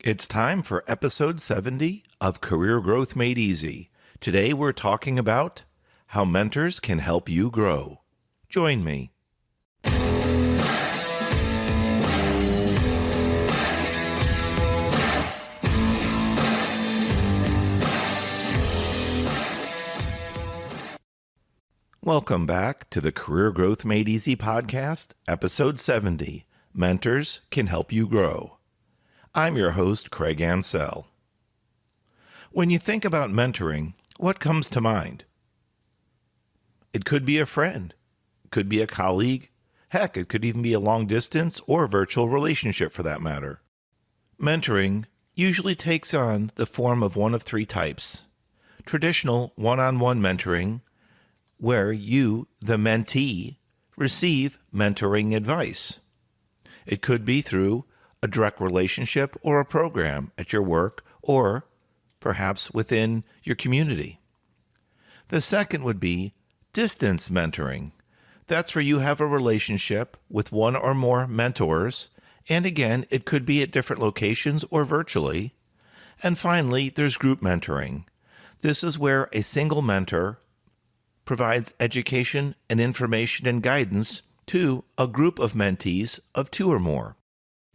It's time for episode 70 of Career Growth Made Easy. Today we're talking about how mentors can help you grow. Join me. Welcome back to the Career Growth Made Easy podcast, episode 70, Mentors Can Help You Grow. I'm your host, Craig Ansell. When you think about mentoring, what comes to mind? It could be a friend, it could be a colleague, heck, it could even be a long distance or virtual relationship for that matter. Mentoring usually takes on the form of one of three types. Traditional one-on-one mentoring, where you, the mentee, receive mentoring advice. It could be through a direct relationship or a program at your work or perhaps within your community. The second would be distance mentoring. That's where you have a relationship with one or more mentors, and again, it could be at different locations or virtually. And finally, there's group mentoring. This is where a single mentor provides education and information and guidance to a group of mentees of two or more.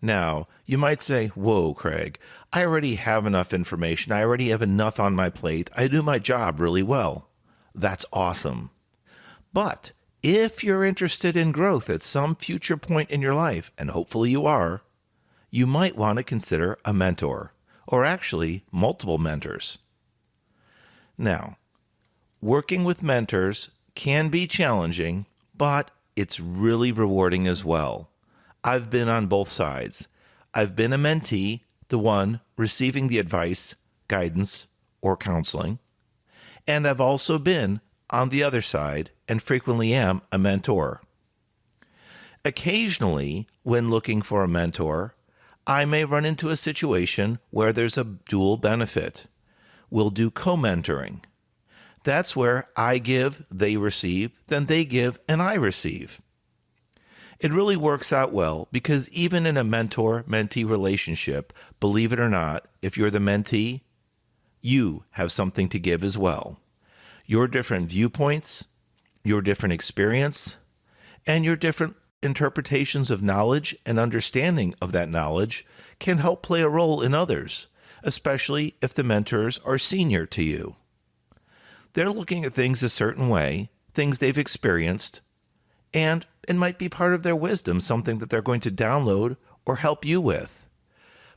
Now, you might say, whoa, Craig, I already have enough information. I already have enough on my plate. I do my job really well. That's awesome. But if you're interested in growth at some future point in your life, and hopefully you are, you might want to consider a mentor, or actually multiple mentors. Now, working with mentors can be challenging, but it's really rewarding as well. I've been on both sides. I've been a mentee, the one receiving the advice, guidance, or counseling, and I've also been on the other side and frequently am a mentor. Occasionally, when looking for a mentor, I may run into a situation where there's a dual benefit. We'll do co-mentoring. That's where I give, they receive, then they give, and I receive. It really works out well because even in a mentor-mentee relationship, believe it or not, if you're the mentee, you have something to give as well. Your different viewpoints, your different experience, and your different interpretations of knowledge and understanding of that knowledge can help play a role in others, especially if the mentors are senior to you. They're looking at things a certain way, things they've experienced, and it might be part of their wisdom, something that they're going to download or help you with.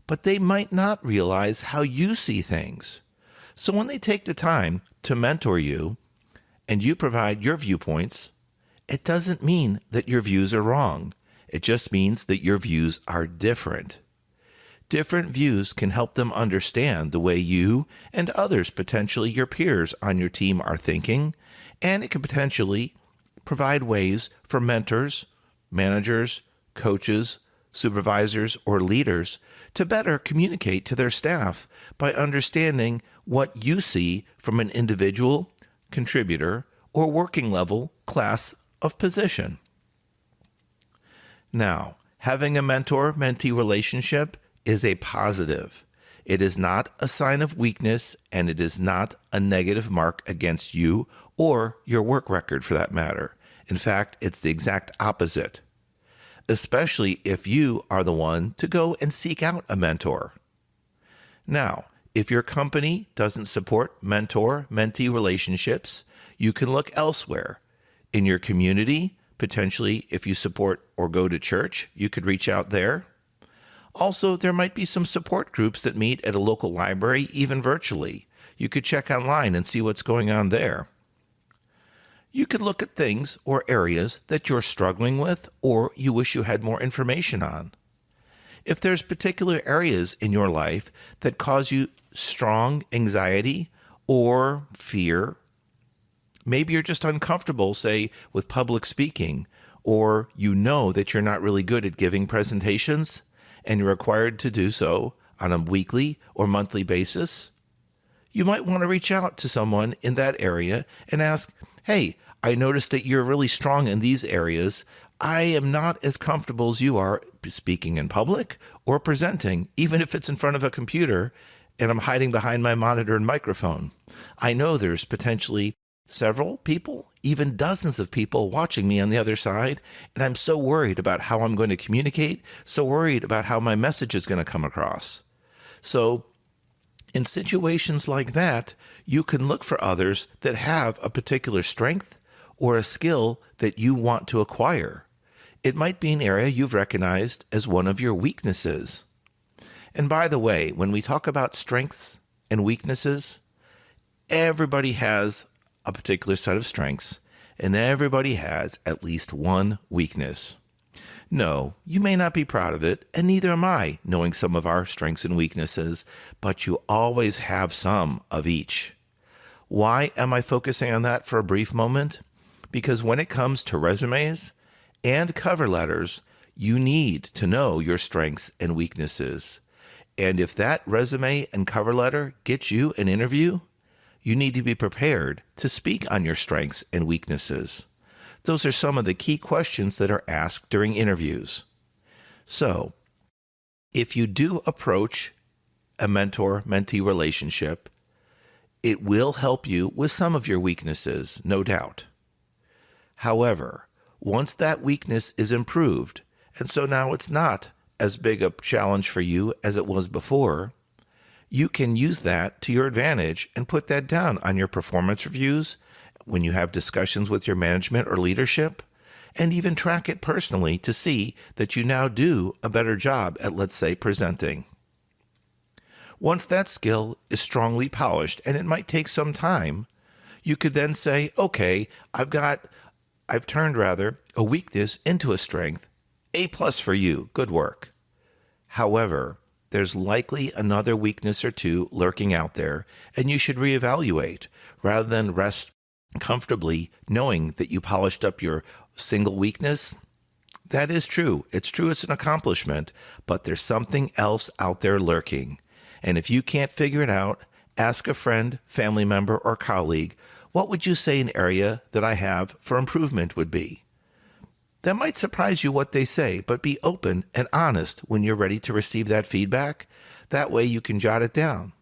But they might not realize how you see things. So when they take the time to mentor you and you provide your viewpoints, it doesn't mean that your views are wrong. It just means that your views are different. Different views can help them understand the way you and others, potentially your peers on your team, are thinking, and it can potentially provide ways for mentors, managers, coaches, supervisors, or leaders to better communicate to their staff by understanding what you see from an individual, contributor, or working level class of position. Now, having a mentor-mentee relationship is a positive. It is not a sign of weakness, and it is not a negative mark against you or your work record for that matter. In fact, it's the exact opposite, especially if you are the one to go and seek out a mentor. Now, if your company doesn't support mentor-mentee relationships, you can look elsewhere. In your community, potentially if you support or go to church, you could reach out there. Also, there might be some support groups that meet at a local library, even virtually. You could check online and see what's going on there. You could look at things or areas that you're struggling with or you wish you had more information on. If there's particular areas in your life that cause you strong anxiety or fear, maybe you're just uncomfortable, say, with public speaking, or you know that you're not really good at giving presentations, and you're required to do so on a weekly or monthly basis, you might want to reach out to someone in that area and ask, hey, I noticed that you're really strong in these areas. I am not as comfortable as you are speaking in public or presenting, even if it's in front of a computer and I'm hiding behind my monitor and microphone. I know there's potentially several people, even dozens of people watching me on the other side, and I'm so worried about how I'm going to communicate, so worried about how my message is going to come across. So in situations like that, you can look for others that have a particular strength or a skill that you want to acquire. It might be an area you've recognized as one of your weaknesses. And by the way, when we talk about strengths and weaknesses, everybody has a particular set of strengths, and everybody has at least one weakness. No, you may not be proud of it, and neither am I, knowing some of our strengths and weaknesses, but you always have some of each. Why am I focusing on that for a brief moment? Because when it comes to resumes and cover letters, you need to know your strengths and weaknesses. And if that resume and cover letter gets you an interview, you need to be prepared to speak on your strengths and weaknesses. Those are some of the key questions that are asked during interviews. So, if you do approach a mentor-mentee relationship, it will help you with some of your weaknesses, no doubt. However, once that weakness is improved, and so now it's not as big a challenge for you as it was before, you can use that to your advantage and put that down on your performance reviews, when you have discussions with your management or leadership, and even track it personally to see that you now do a better job at, let's say, presenting. Once that skill is strongly polished, and it might take some time, you could then say, okay, I've turned a weakness into a strength. A+ for you, good work. However, there's likely another weakness or two lurking out there, and you should reevaluate rather than rest comfortably knowing that you polished up your single weakness. That is true. It's true it's an accomplishment, but there's something else out there lurking. And if you can't figure it out, ask a friend, family member, or colleague, what would you say an area that I have for improvement would be? That might surprise you what they say, but be open and honest when you're ready to receive that feedback. That way you can jot it down.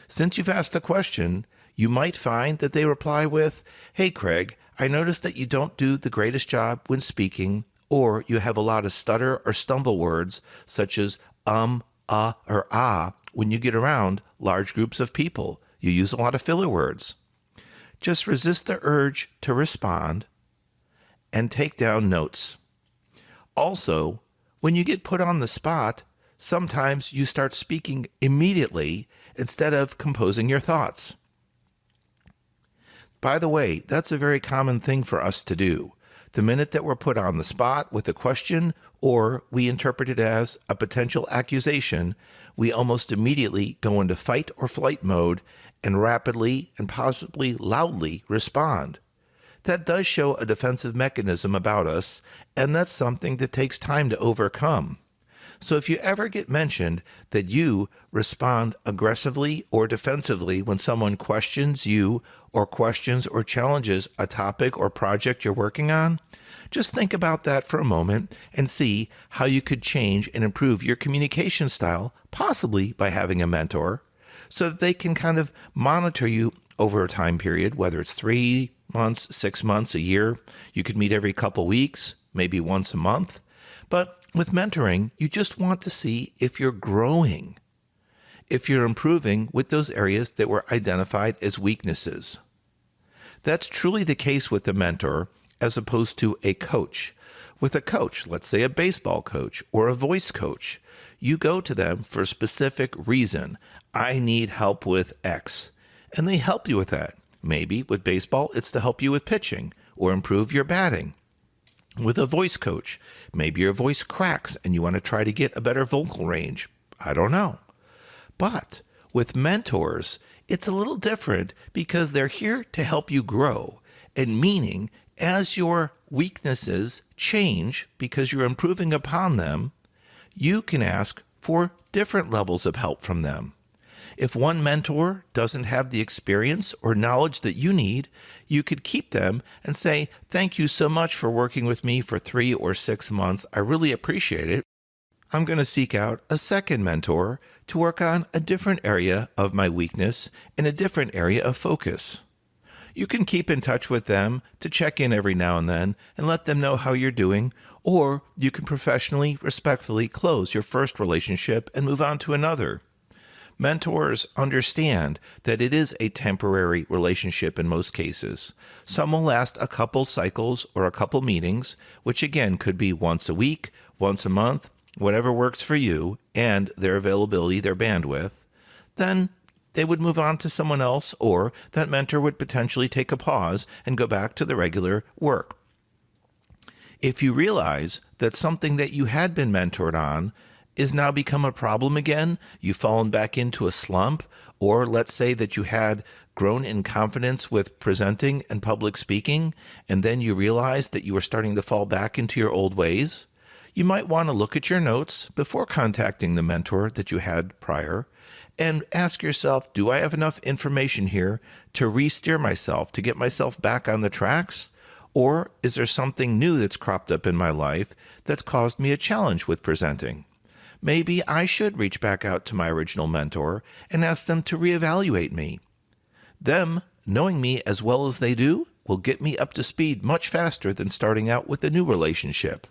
Since you've asked a question, you might find that they reply with, hey Craig, I noticed that you don't do the greatest job when speaking, or you have a lot of stutter or stumble words such as or ah when you get around large groups of people. You use a lot of filler words. Just resist the urge to respond and take down notes. Also, when you get put on the spot, sometimes you start speaking immediately instead of composing your thoughts. By the way, that's a very common thing for us to do. The minute that we're put on the spot with a question, or we interpret it as a potential accusation, we almost immediately go into fight or flight mode and rapidly and possibly loudly respond. That does show a defensive mechanism about us, and that's something that takes time to overcome. So if you ever get mentioned that you respond aggressively or defensively when someone questions you or questions or challenges a topic or project you're working on, just think about that for a moment and see how you could change and improve your communication style, possibly by having a mentor, so that they can kind of monitor you over a time period, whether it's 3 months, 6 months, a year. You could meet every couple weeks, maybe once a month. But with mentoring, you just want to see if you're growing, if you're improving with those areas that were identified as weaknesses. That's truly the case with the mentor as opposed to a coach. With a coach, let's say a baseball coach or a voice coach, you go to them for a specific reason. I need help with X. And they help you with that. Maybe with baseball, it's to help you with pitching or improve your batting. With a voice coach, maybe your voice cracks and you want to try to get a better vocal range. I don't know. But with mentors, it's a little different because they're here to help you grow. And meaning, as your weaknesses change because you're improving upon them, you can ask for different levels of help from them. If one mentor doesn't have the experience or knowledge that you need, you could keep them and say, "Thank you so much for working with me for 3 or 6 months. I really appreciate it. I'm going to seek out a second mentor to work on a different area of my weakness and a different area of focus." You can keep in touch with them to check in every now and then and let them know how you're doing, or you can professionally, respectfully close your first relationship and move on to another. Mentors understand that it is a temporary relationship in most cases. Some will last a couple cycles or a couple meetings, which again could be once a week, once a month, whatever works for you and their availability, their bandwidth. Then they would move on to someone else, or that mentor would potentially take a pause and go back to the regular work. If you realize that something that you had been mentored on is now become a problem again, you've fallen back into a slump, or let's say that you had grown in confidence with presenting and public speaking, and then you realize that you were starting to fall back into your old ways, you might want to look at your notes before contacting the mentor that you had prior and ask yourself, do I have enough information here to re-steer myself, to get myself back on the tracks? Or is there something new that's cropped up in my life that's caused me a challenge with presenting? Maybe I should reach back out to my original mentor and ask them to reevaluate me. Them, knowing me as well as they do, will get me up to speed much faster than starting out with a new relationship.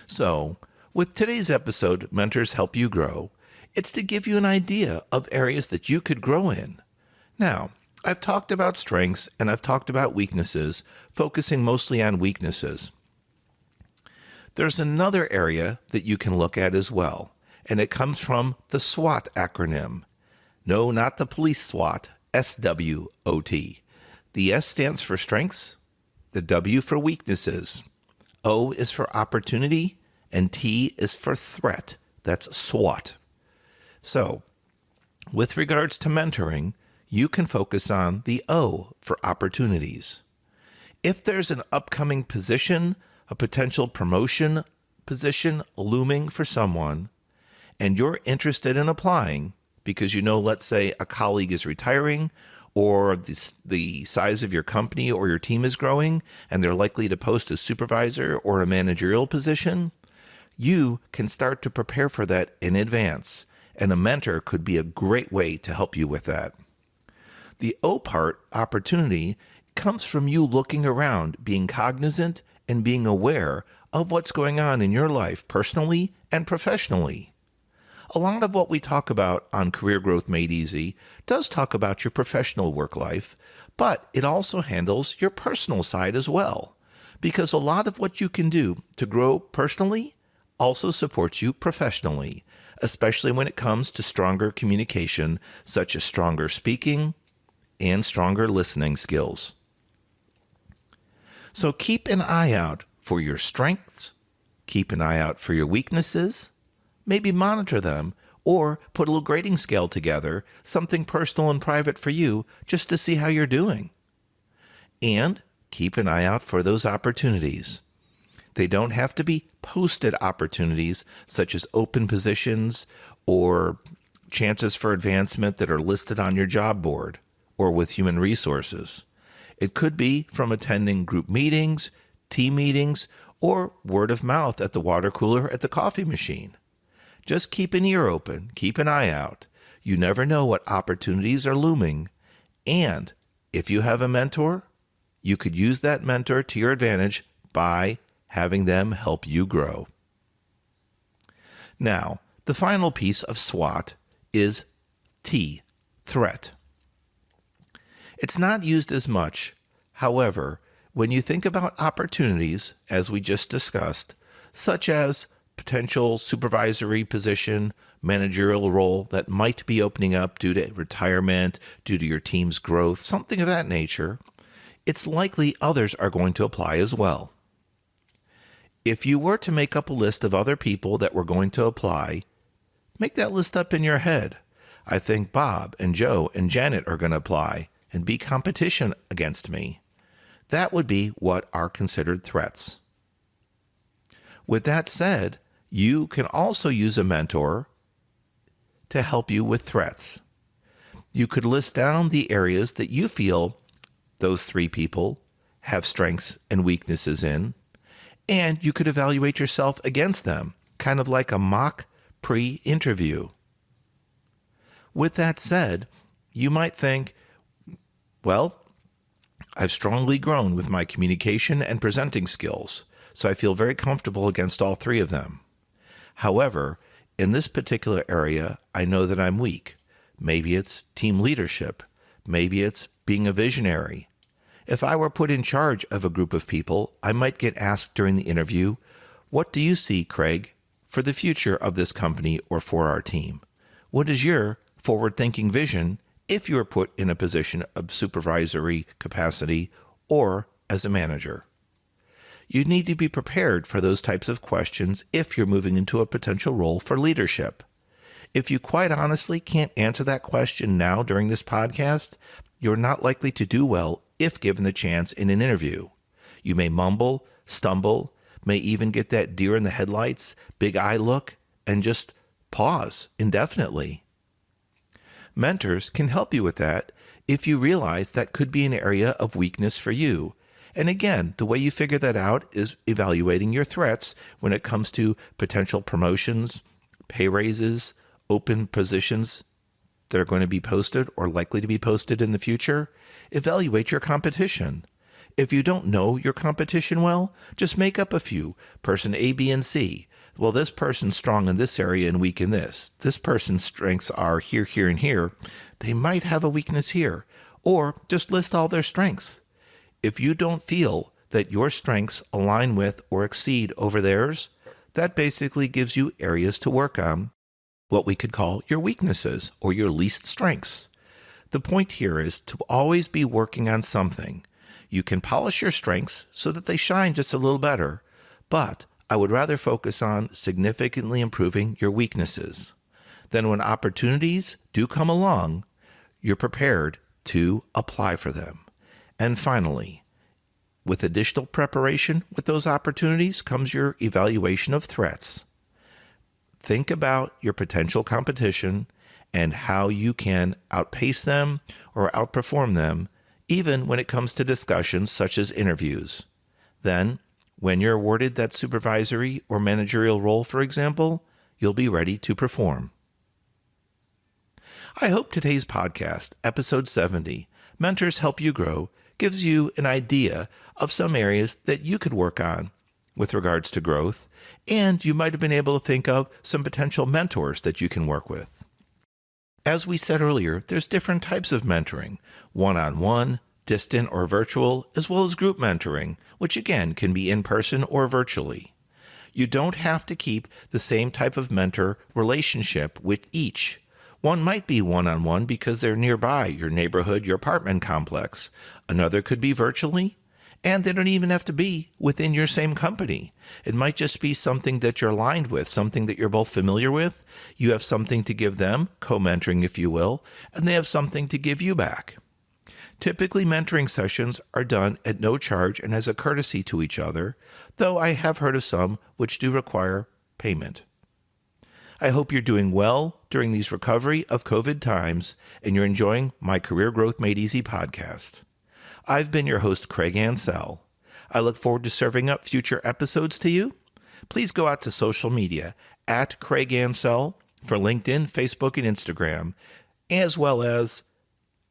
So, with today's episode, Mentors Help You Grow, it's to give you an idea of areas that you could grow in. Now, I've talked about strengths and I've talked about weaknesses, focusing mostly on weaknesses. There's another area that you can look at as well, and it comes from the SWOT acronym. No, not the police SWAT, SWOT. The S stands for strengths, the W for weaknesses, O is for opportunity, and T is for threat. That's SWOT. So, with regards to mentoring, you can focus on the O for opportunities. If there's an upcoming position, a potential promotion position looming for someone, and you're interested in applying because you know, let's say a colleague is retiring, or the size of your company or your team is growing, and they're likely to post a supervisor or a managerial position, you can start to prepare for that in advance. And a mentor could be a great way to help you with that. The O part, opportunity, comes from you looking around, being cognizant, and being aware of what's going on in your life personally and professionally. A lot of what we talk about on Career Growth Made Easy does talk about your professional work life, but it also handles your personal side as well, because a lot of what you can do to grow personally also supports you professionally, especially when it comes to stronger communication, such as stronger speaking and stronger listening skills. So keep an eye out for your strengths, keep an eye out for your weaknesses, maybe monitor them, or put a little grading scale together, something personal and private for you, just to see how you're doing. And keep an eye out for those opportunities. They don't have to be posted opportunities such as open positions or chances for advancement that are listed on your job board or with human resources. It could be from attending group meetings, team meetings, or word of mouth at the water cooler at the coffee machine. Just keep an ear open, keep an eye out. You never know what opportunities are looming. And if you have a mentor, you could use that mentor to your advantage by having them help you grow. Now, the final piece of SWOT is T, threat. It's not used as much. However, when you think about opportunities, as we just discussed, such as potential supervisory position, managerial role that might be opening up due to retirement, due to your team's growth, something of that nature, it's likely others are going to apply as well. If you were to make up a list of other people that were going to apply, make that list up in your head. I think Bob and Joe and Janet are going to apply and be competition against me. That would be what are considered threats. With that said, you can also use a mentor to help you with threats. You could list down the areas that you feel those three people have strengths and weaknesses in, and you could evaluate yourself against them, kind of like a mock pre-interview. With that said, you might think, well, I've strongly grown with my communication and presenting skills, so I feel very comfortable against all three of them. However, in this particular area, I know that I'm weak. Maybe it's team leadership. Maybe it's being a visionary. If I were put in charge of a group of people, I might get asked during the interview, what do you see, Craig, for the future of this company or for our team? What is your forward-thinking vision if you are put in a position of supervisory capacity or as a manager? You need to be prepared for those types of questions if you're moving into a potential role for leadership. If you quite honestly can't answer that question now during this podcast, you're not likely to do well if given the chance in an interview. You may mumble, stumble, may even get that deer in the headlights, big eye look, and just pause indefinitely. Mentors can help you with that if you realize that could be an area of weakness for you. And again, the way you figure that out is evaluating your threats when it comes to potential promotions, pay raises, open positions that are going to be posted or likely to be posted in the future. Evaluate your competition. If you don't know your competition well, just make up a few. Person A, B, and C. Well, this person's strong in this area and weak in this. This person's strengths are here, here, and here. They might have a weakness here. Or just list all their strengths. If you don't feel that your strengths align with or exceed over theirs, that basically gives you areas to work on, what we could call your weaknesses or your least strengths. The point here is to always be working on something. You can polish your strengths so that they shine just a little better, but I would rather focus on significantly improving your weaknesses. Then when opportunities do come along, you're prepared to apply for them. And finally, with additional preparation with those opportunities comes your evaluation of threats. Think about your potential competition and how you can outpace them or outperform them, even when it comes to discussions such as interviews. Then, when you're awarded that supervisory or managerial role, for example, you'll be ready to perform. I hope today's podcast, episode 70, Mentors Help You Grow, gives you an idea of some areas that you could work on with regards to growth, and you might have been able to think of some potential mentors that you can work with. As we said earlier, there's different types of mentoring, one-on-one, distant or virtual, as well as group mentoring, which again can be in person or virtually. You don't have to keep the same type of mentor relationship with each. One might be one-on-one because they're nearby, your neighborhood, your apartment complex. Another could be virtually, and they don't even have to be within your same company. It might just be something that you're aligned with, something that you're both familiar with. You have something to give them, co-mentoring if you will, and they have something to give you back. Typically, mentoring sessions are done at no charge and as a courtesy to each other, though I have heard of some which do require payment. I hope you're doing well during these recovery of COVID times and you're enjoying my Career Growth Made Easy podcast. I've been your host, Craig Ansell. I look forward to serving up future episodes to you. Please go out to social media at Craig Ansell for LinkedIn, Facebook, and Instagram, as well as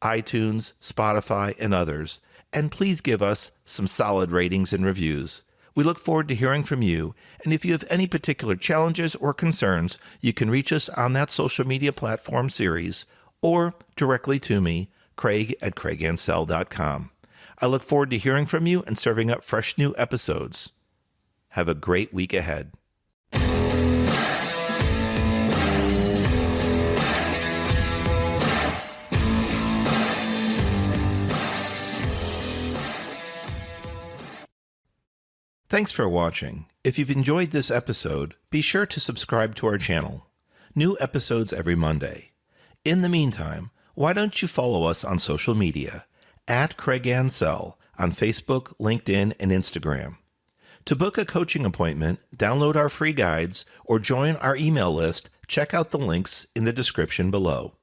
iTunes, Spotify, and others. And please give us some solid ratings and reviews. We look forward to hearing from you, and if you have any particular challenges or concerns, you can reach us on that social media platform series or directly to me, craig@craigansell.com. I look forward to hearing from you and serving up fresh new episodes. Have a great week ahead. Thanks for watching. If you've enjoyed this episode, be sure to subscribe to our channel. New episodes every Monday. In the meantime, why don't you follow us on social media at Craig Ansell on Facebook, LinkedIn, and Instagram. To book a coaching appointment, download our free guides, or join our email list, check out the links in the description below.